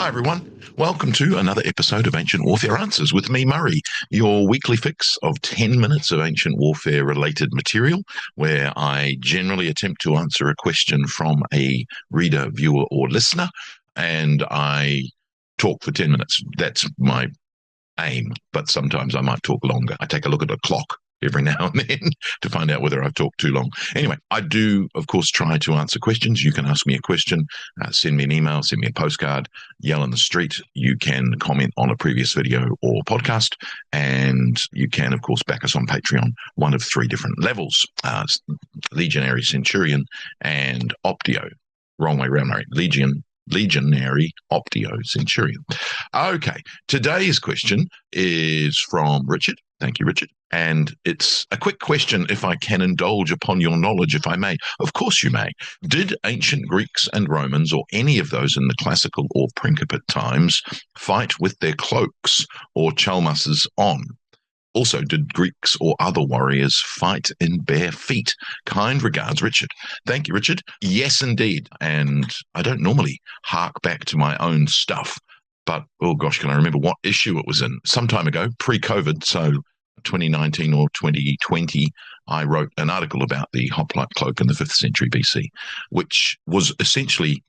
Hi, everyone. Welcome to another episode of Ancient Warfare Answers with me, Murray, your weekly fix of 10 minutes of ancient warfare related material, where I generally attempt to answer a question from a reader, viewer, or listener, and I talk for 10 minutes. That's my aim, but sometimes I might talk longer. I take a look at a clock every now and then to find out whether I've talked too long. Anyway, I do, of course, try to answer questions. You can ask me a question, send me an email, send me a postcard, yell in the street. You can comment on a previous video or podcast, and you can, of course, back us on Patreon, one of three different levels, Legionary, Centurion, and Optio. Wrong way around, Murray. Legionary, Optio, Centurion. Okay, today's question is from Richard. Thank you, Richard. And it's a quick question, if I can indulge upon your knowledge, if I may. Of course you may. Did ancient Greeks and Romans, or any of those in the classical or Principate times, fight with their cloaks or chalmuses on? Also, did Greeks or other warriors fight in bare feet? Kind regards, Richard. Thank you, Richard. Yes, indeed. And I don't normally hark back to my own stuff, but, oh gosh, can I remember what issue it was in? Some time ago, pre-COVID, so 2019 or 2020, I wrote an article about the hoplite cloak in the 5th century BC, which was essentially,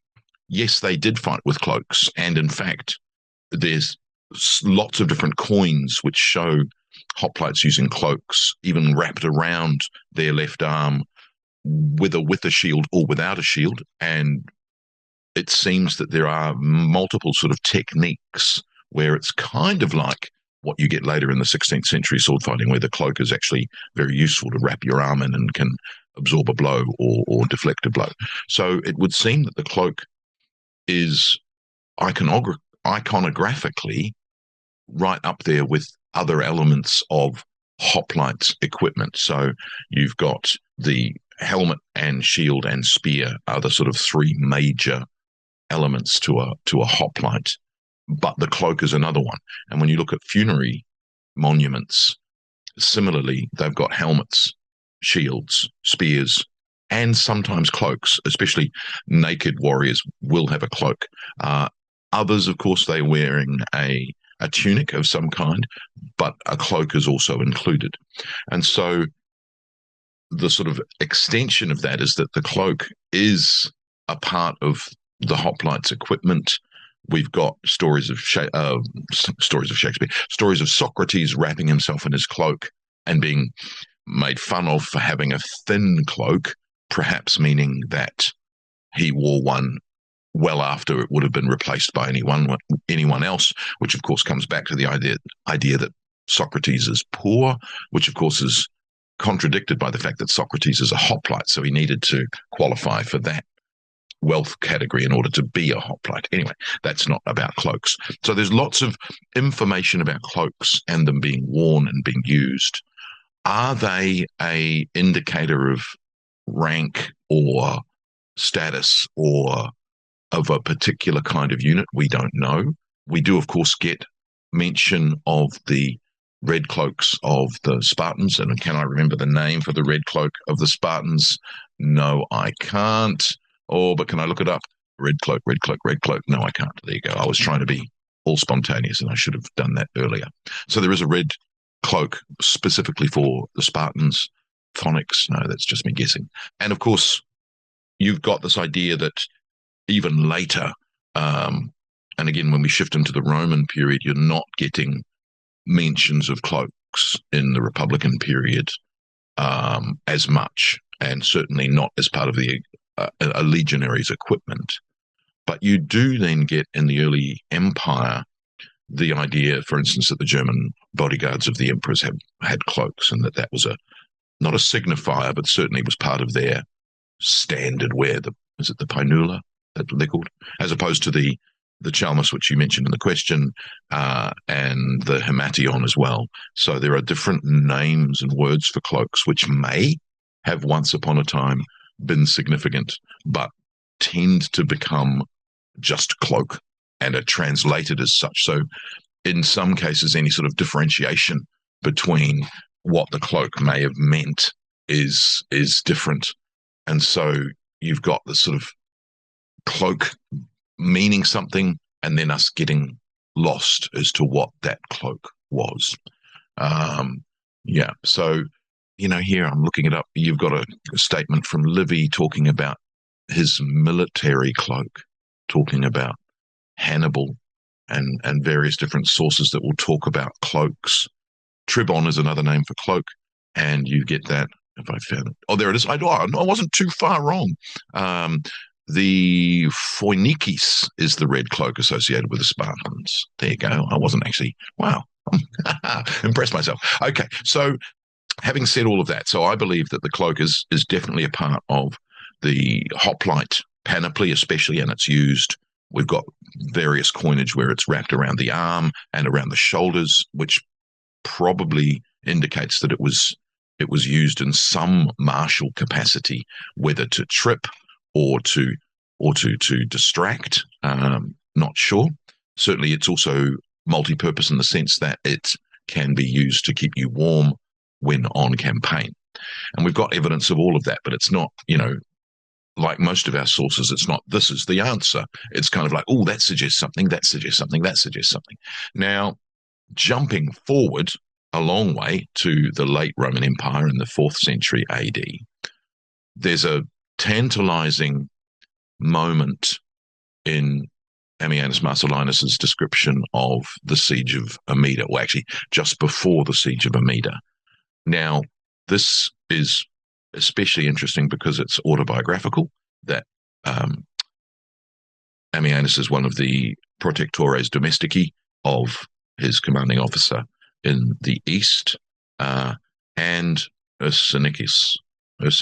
yes, they did fight with cloaks. And in fact, there's lots of different coins which show hoplites using cloaks, even wrapped around their left arm, whether with a shield or without a shield. And it seems that there are multiple sort of techniques where it's kind of like what you get later in the 16th century sword fighting, where the cloak is actually very useful to wrap your arm in and can absorb a blow or deflect a blow. So it would seem that the cloak is iconographically right up there with other elements of hoplite equipment. So you've got the helmet and shield and spear are the sort of three major elements to a hoplite, but the cloak is another one. And when you look at funerary monuments, similarly, they've got helmets, shields, spears, and sometimes cloaks. Especially naked warriors will have a cloak. Others, of course, they're wearing a tunic of some kind, but a cloak is also included. And so the sort of extension of that is that the cloak is a part of the hoplite's equipment. We've got stories of Shakespeare, stories of Socrates wrapping himself in his cloak and being made fun of for having a thin cloak, perhaps meaning that he wore one well after it would have been replaced by anyone else, which of course comes back to the idea that Socrates is poor, which of course is contradicted by the fact that Socrates is a hoplite, so he needed to qualify for that wealth category in order to be a hoplite. Anyway, that's not about cloaks. So there's lots of information about cloaks and them being worn and being used. Are they a indicator of rank or status or of a particular kind of unit? We don't know. We do, of course, get mention of the red cloaks of the Spartans. And can I remember the name for the red cloak of the Spartans? No, I can't. Oh, but can I look it up? Red cloak, red cloak, red cloak. No, I can't. There you go. I was trying to be all spontaneous and I should have done that earlier. So there is a red cloak specifically for the Spartans. Phonics? No, that's just me guessing. And of course, you've got this idea that even later, and again, when we shift into the Roman period, you're not getting mentions of cloaks in the Republican period as much, and certainly not as part of the a legionary's equipment. But you do then get in the early empire the idea, for instance, that the German bodyguards of the emperors had cloaks, and that was not a signifier, but certainly was part of their standard wear. Is it the pinula that they're called, as opposed to the chalmus, which you mentioned in the question, and the hemation as well. So there are different names and words for cloaks, which may have once upon a time been significant, but tend to become just cloak and are translated as such. So in some cases, any sort of differentiation between what the cloak may have meant is different. And so you've got this sort of cloak meaning something and then us getting lost as to what that cloak was. Yeah, so here I'm looking it up. You've got a statement from Livy talking about his military cloak, talking about Hannibal, and various different sources that will talk about cloaks. Tribon is another name for cloak, and you get that if I found it. Oh, there it is. I wasn't too far wrong. The Phoenikis is the red cloak associated with the Spartans. There you go. I wasn't actually, wow, impressed myself. Okay, so having said all of that, so I believe that the cloak is definitely a part of the hoplite panoply, especially, and it's used. We've got various coinage where it's wrapped around the arm and around the shoulders, which probably indicates that it was used in some martial capacity, whether to trip or to distract. Not sure. Certainly, it's also multi-purpose in the sense that it can be used to keep you warm when on campaign. And we've got evidence of all of that, but it's not, like most of our sources, it's not, this is the answer. It's kind of like, oh, that suggests something, that suggests something, that suggests something. Now, jumping forward a long way to the late Roman Empire in the 4th century AD, there's a tantalizing moment in Ammianus Marcellinus's description of the siege of Amida, or actually just before the siege of Amida. Now, this is especially interesting because it's autobiographical, that Ammianus is one of the protectores domestici of his commanding officer in the east, and Ursinicius, his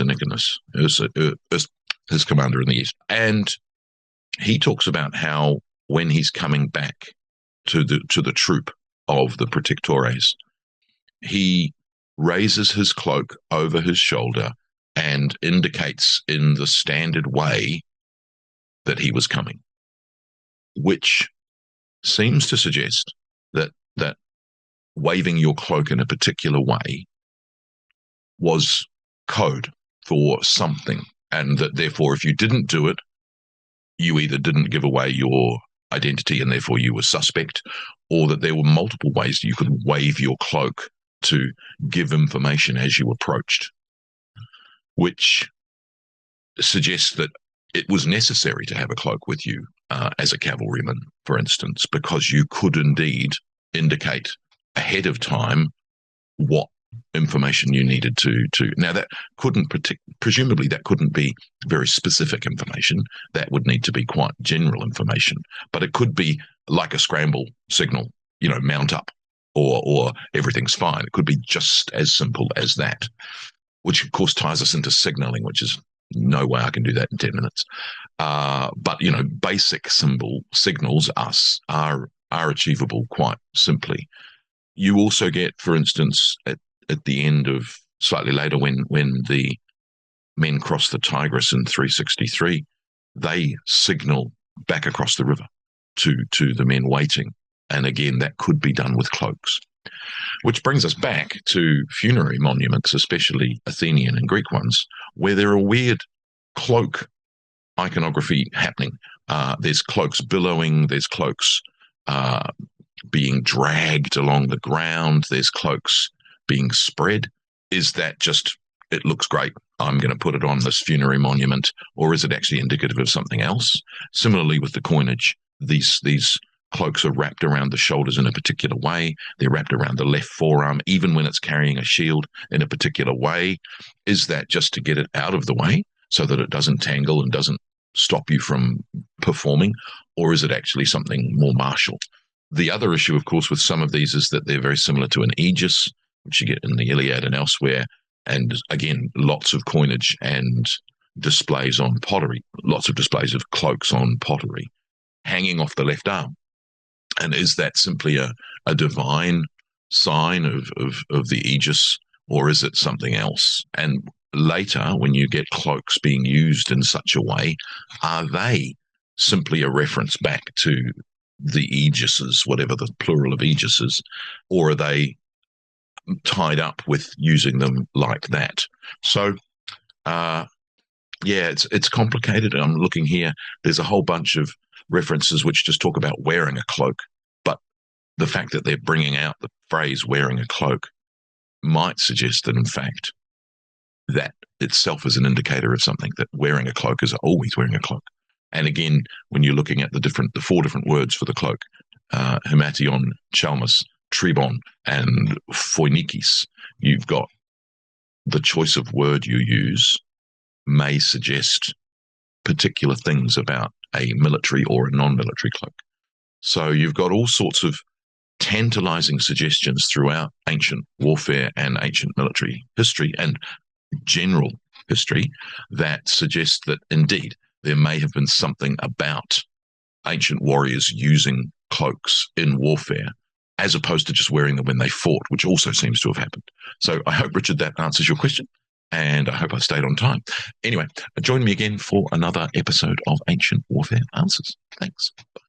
commander in the east. And he talks about how when he's coming back to the troop of the protectores, he raises his cloak over his shoulder and indicates in the standard way that he was coming, which seems to suggest that waving your cloak in a particular way was code for something, and that therefore if you didn't do it, you either didn't give away your identity and therefore you were suspect, or that there were multiple ways you could wave your cloak to give information as you approached, which suggests that it was necessary to have a cloak with you as a cavalryman, for instance, because you could indeed indicate ahead of time what information you needed to. Now, that couldn't presumably that couldn't be very specific information. That would need to be quite general information, but it could be like a scramble signal, mount up, or everything's fine. It could be just as simple as that, which of course ties us into signaling, which is no way I can do that in 10 minutes. But basic signals are achievable quite simply. You also get, for instance, at the end of slightly later, when the men cross the Tigris in 363, they signal back across the river to the men waiting. And again, that could be done with cloaks. Which brings us back to funerary monuments, especially Athenian and Greek ones, where there are weird cloak iconography happening. There's cloaks billowing, there's cloaks being dragged along the ground, there's cloaks being spread. Is that just, it looks great, I'm going to put it on this funerary monument, or is it actually indicative of something else? Similarly with the coinage, these cloaks are wrapped around the shoulders in a particular way. They're wrapped around the left forearm, even when it's carrying a shield, in a particular way. Is that just to get it out of the way so that it doesn't tangle and doesn't stop you from performing? Or is it actually something more martial? The other issue, of course, with some of these is that they're very similar to an aegis, which you get in the Iliad and elsewhere. And again, lots of coinage and displays on pottery, lots of displays of cloaks on pottery hanging off the left arm. And is that simply a divine sign of the aegis, or is it something else? And later, when you get cloaks being used in such a way, are they simply a reference back to the aegises, whatever the plural of aegis is, or are they tied up with using them like that? So, yeah, it's complicated. I'm looking here. There's a whole bunch of references which just talk about wearing a cloak. But the fact that they're bringing out the phrase wearing a cloak might suggest that, in fact, that itself is an indicator of something, that wearing a cloak is always wearing a cloak. And again, when you're looking at the 4 different words for the cloak, hemation, chalmus, tribon, and phoinikis, you've got the choice of word you use may suggest particular things about a military or a non-military cloak. So you've got all sorts of tantalizing suggestions throughout ancient warfare and ancient military history and general history that suggest that indeed there may have been something about ancient warriors using cloaks in warfare as opposed to just wearing them when they fought, which also seems to have happened. So I hope, Richard, that answers your question, and I hope I stayed on time. Anyway, join me again for another episode of Ancient Warfare Answers. Thanks. Bye.